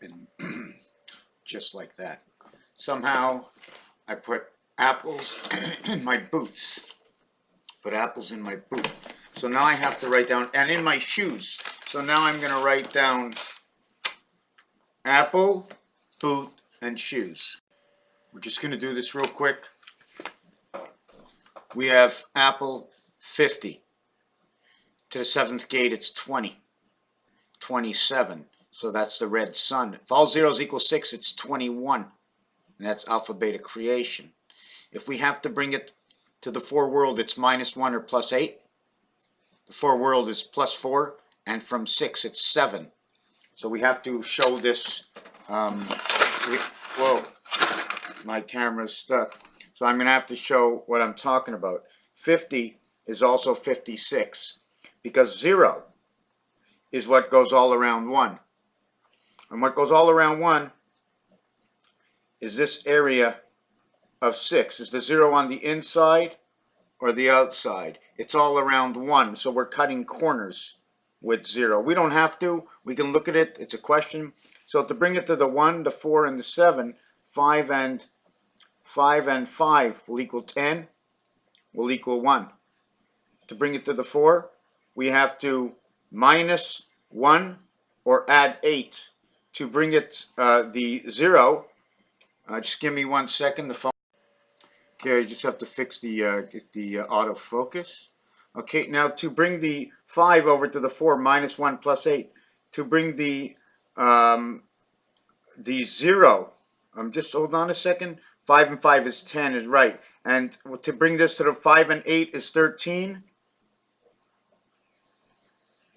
and just like that. Somehow I put apples in my boots. Put apples in my boot. So now I have to write down, and in my shoes. So now I'm going to write down apple, boot, and shoes. We're just going to do this real quick. We have apple 50. To the 7th gate, it's 20. 27. So that's the red sun. If all zeros equal 6, it's 21. And that's alpha beta creation. If we have to bring it to the 4 world, it's -1 or +8. The 4 world is +4. And from 6, it's 7. So we have to show this. Whoa, my camera's stuck. So I'm going to have to show what I'm talking about. 50 is also 56. Because 0 is what goes all around 1. And what goes all around 1 is this area of 6. Is the 0 on the inside or the outside? It's all around 1. So we're cutting corners with 0. We don't have to. We can look at it. It's a question. So to bring it to the 1, the 4, and the 7, 5 and 5 will equal 10, will equal 1. To bring it to the 4, we have to -1 or add 8. To bring it the 0, just give me 1 second. The phone. Okay, I just have to fix the autofocus. Okay, now to bring the 5 over to the 4, -1 + 8. To bring the 0, just hold on a second. 5 and 5 is 10, is right. And to bring this to the 5 and 8 is 13.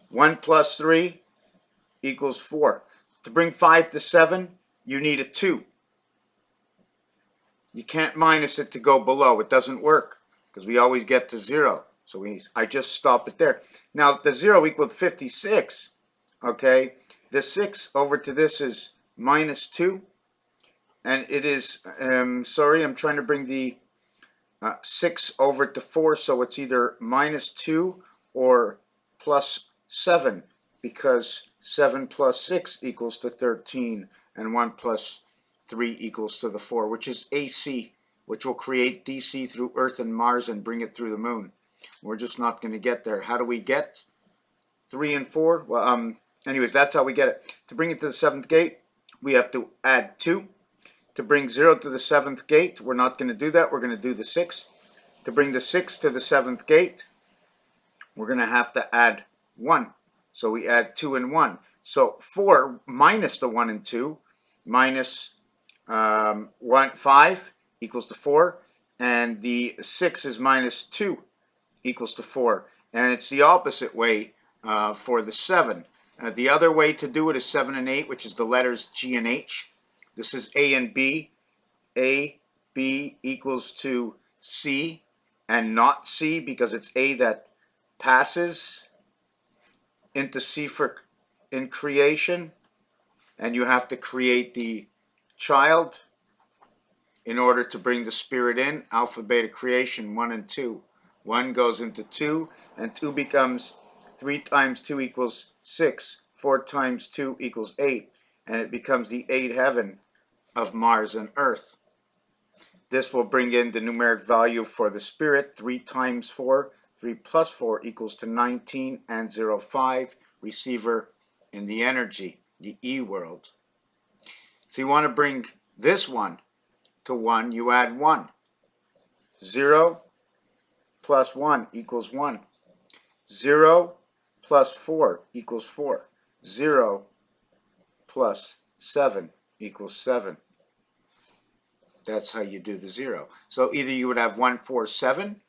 1 + 3 equals 4. To bring 5 to 7, you need a 2. You can't minus it to go below. It doesn't work because we always get to 0. So I just stop it there. Now, if the 0 equaled 56, okay, the 6 over to this is -2. And it is, sorry, I'm trying to bring the 6 over to 4. So it's either -2 or +7. Because 7 + 6 equals to 13. And 1 + 3 equals to the 4, which is AC, which will create DC through Earth and Mars and bring it through the moon. We're just not going to get there. How do we get 3 and 4? Well, anyways, that's how we get it. To bring it to the 7th gate, we have to add 2. To bring 0 to the 7th gate, we're not going to do that. We're going to do the 6. To bring the 6 to the 7th gate, we're going to have to add 1. So we add 2 and 1. So 4 minus the 1 and 2 minus 5 equals to 4. And the 6 is -2 equals to 4. And it's the opposite way for the 7. The other way to do it is 7 and 8, which is the letters G and H. This is A and B. A, B equals to C and not C because it's A that passes into C in creation. And you have to create the child in order to bring the spirit in. Alpha, beta creation, 1 and 2. 1 goes into 2, and 2 becomes 3 times 2 equals 6. 4 times 2 equals 8. And it becomes the 8 heaven of Mars and Earth. This will bring in the numeric value for the spirit. 3 times 4, 3 plus 4 equals to 19 and 0.5. Receiver in the energy, the E world. If you want to bring this one to 1, you add 1. 0 plus 1 equals 1. 0 plus 4 equals 4. 0 plus 7 equals 7. That's how you do the 0. So either you would have 1, 4, 7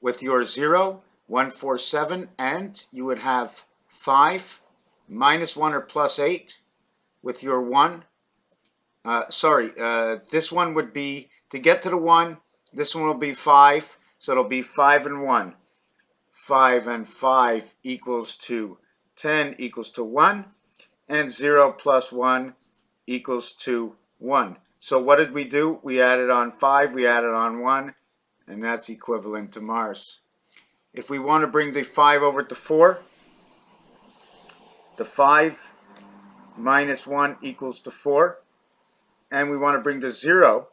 with your 0, 1, 4, 7, and you would have 5 minus 1 or plus 8 with your 1. This one would be, to get to the 1, this one will be 5, so it'll be 5 and 1. 5 and 5 equals to 10 equals to 1, and 0 plus 1 equals to 1. So what did we do? We added on 5, we added on 1, and that's equivalent to Mars. If we want to bring the 5 over to 4, the 5 minus 1 equals to 4. And we want to bring the 0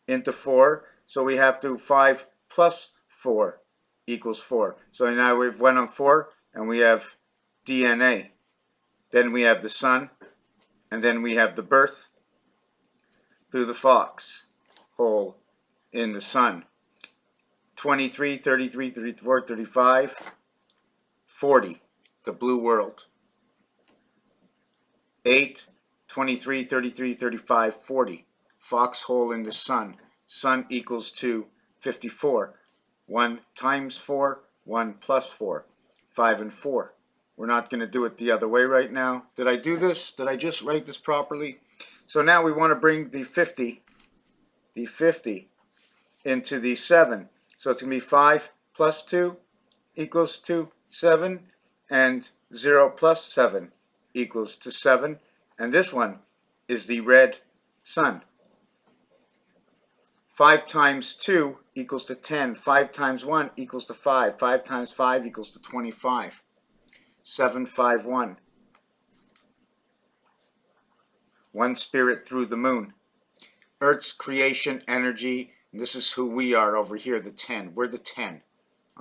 into 4. So we have to 5 plus 4 equals 4. So now we've went on 4 and we have DNA. Then we have the sun. And then we have the birth through the fox hole in the sun. 23, 33, 34, 35, 40, the blue world. 8, 23, 33, 35, 40, foxhole in the sun. Sun equals to 54. 1 times 4, 1 plus 4, 5 and 4. We're not going to do it the other way right now. Did I do this? Did I just write this properly? So now we want to bring the 50 into the 7. So it's going to be 5 plus 2 equals to 7, and 0 plus 7 equals to 7. And this one is the red sun. 5 times 2 equals to 10. 5 times 1 equals to 5. 5 times 5 equals to 25. 7, 5, 1. One spirit through the moon. Earth's creation energy. And this is who we are over here, the 10. We're the 10.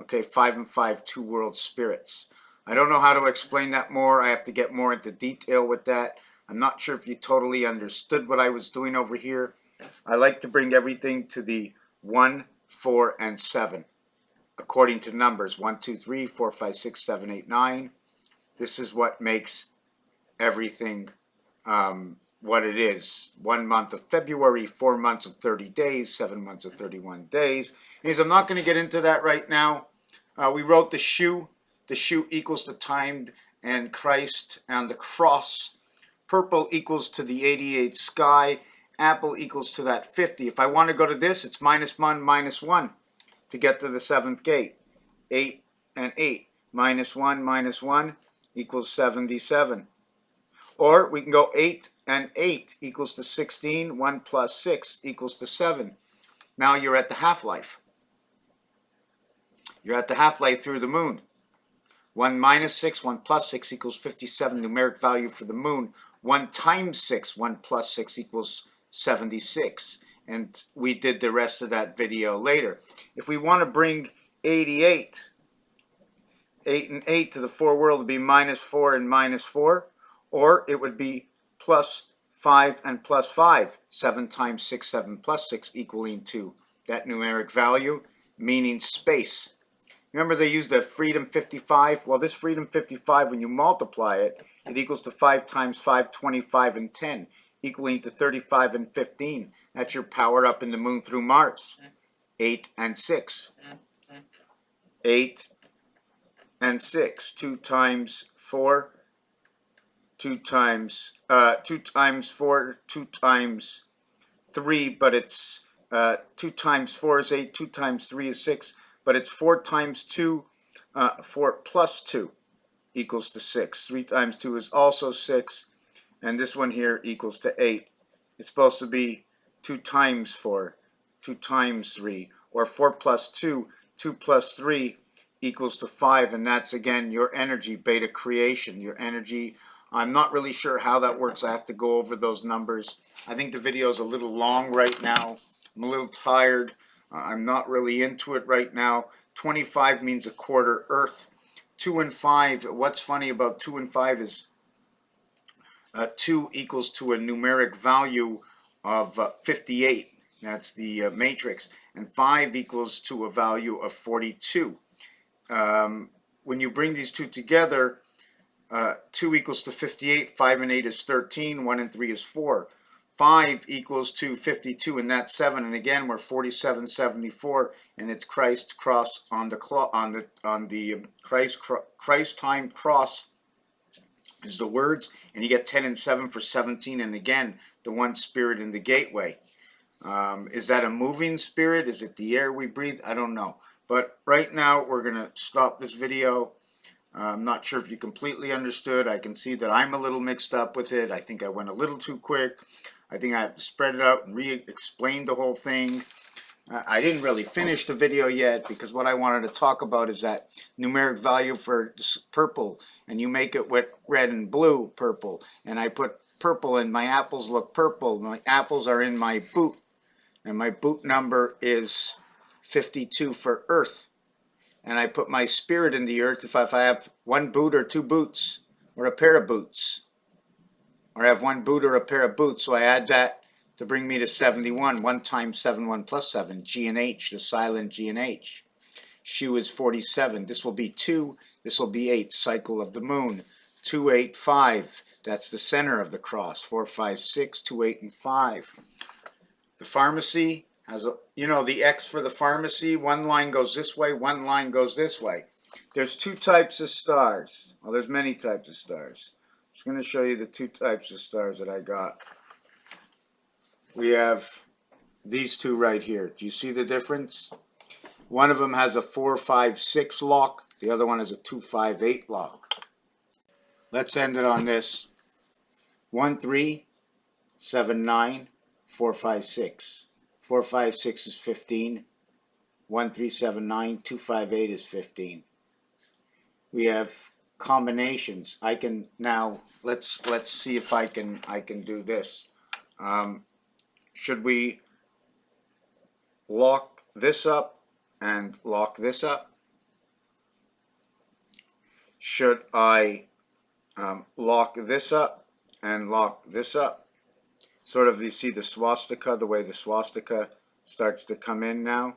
Okay, 5 and 5, 2 world spirits. I don't know how to explain that more. I have to get more into detail with that. I'm not sure if you totally understood what I was doing over here. I like to bring everything to the 1, 4, and 7. According to numbers, 1, 2, 3, 4, 5, 6, 7, 8, 9. This is what makes everything what it is. 1 month of February, 4 months of 30 days, 7 months of 31 days. Anyways, I'm not going to get into that right now. We wrote the shoe. The shoe equals to time and Christ and the cross. Purple equals to the 88 sky. Apple equals to that 50. If I want to go to this, it's minus 1, minus 1 to get to the 7th gate. 8 and 8. Minus 1 equals 77. Or we can go 8 and 8 equals to 16. 1 plus 6 equals to 7. Now you're at the half-life. You're at the half-life through the moon. 1 minus 6, 1 plus 6 equals 57. Numeric value for the moon. 1 times 6, 1 plus 6 equals 76. And we did the rest of that video later. If we want to bring 88, 8 and 8 to the 4 world would be minus 4 and minus 4. Or it would be plus 5 and plus 5. 7 times 6, 7 plus 6 equaling to that numeric value, meaning space. Remember they used the freedom 55? Well, this freedom 55, when you multiply it, it equals to 5 times 5, 25 and 10, equaling to 35 and 15. That's your power up in the moon through Mars. 8 and 6. 8 and 6. 2 times 4. 2 times 4, 2 times 3, but it's 2 times 4 is 8, 2 times 3 is 6, but it's 4 times 2, 4 plus 2 equals to 6. 3 times 2 is also 6, and this one here equals to 8. It's supposed to be 2 times 4, 2 times 3, or 4 plus 2, 2 plus 3 equals to 5, and that's again your energy, beta creation, your energy. I'm not really sure how that works. I have to go over those numbers. I think the video is a little long right now. I'm a little tired. I'm not really into it right now. 25 means a quarter Earth. 2 and 5, what's funny about 2 and 5 is 2 equals to a numeric value of 58. That's the matrix. And 5 equals to a value of 42. When you bring these two together, 2 equals to 58, 5 and 8 is 13, 1 and 3 is 4. 5 equals to 52, and that's 7. And again, we're 47, 74, and it's Christ's cross on the Christ time cross is the words, and you get 10 and 7 for 17. And again, the one spirit in the gateway. Is that a moving spirit? Is it the air we breathe? I don't know. But right now, we're going to stop this video. I'm not sure if you completely understood. I can see that I'm a little mixed up with it. I think I went a little too quick. I think I have to spread it out and re-explain the whole thing. I didn't really finish the video yet because what I wanted to talk about is that numeric value for purple, and you make it with red and blue purple, and I put purple and my apples look purple. My apples are in my boot, and my boot number is 52 for earth, and I put my spirit in the earth if I have one boot or two boots or a pair of boots, or I have one boot or a pair of boots, so I add that to bring me to 71. 1 times 7, 1 plus 7. G and H, the silent G and H. Shoe is 47. This will be 2. This will be 8. Cycle of the moon. 2, 8, 5. That's the center of the cross. 4, 5, 6. 2, 8, and 5. The pharmacy has a, the X for the pharmacy. One line goes this way. One line goes this way. There's two types of stars. Well, there's many types of stars. I'm just going to show you the two types of stars that I got. We have these two right here. Do you see the difference? One of them has a 4, 5, 6 lock. The other one has a 2, 5, 8 lock. Let's end it on this. 1, 3, 7, 9, 4, 5, 6. 4, 5, 6 is 15. 1, 3, 7, 9, 2, 5, 8 is 15. We have combinations. I can now let's see if I can do this. Should we lock this up and lock this up? Should I lock this up and lock this up? Sort of, you see the swastika, the way the swastika starts to come in now,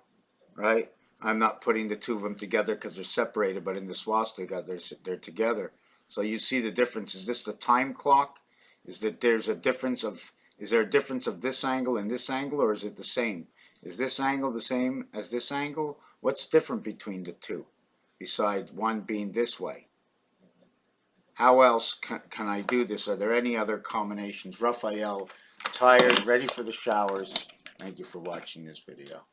right? I'm not putting the two of them together because they're separated, but in the swastika, they're together. So you see the difference. Is this the time clock? Is that there's a difference of... Is there a difference of this angle and this angle, or is it the same? Is this angle the same as this angle? What's different between the two, besides one being this way? How else can I do this? Are there any other combinations? Raphael, tired, ready for the showers. Thank you for watching this video.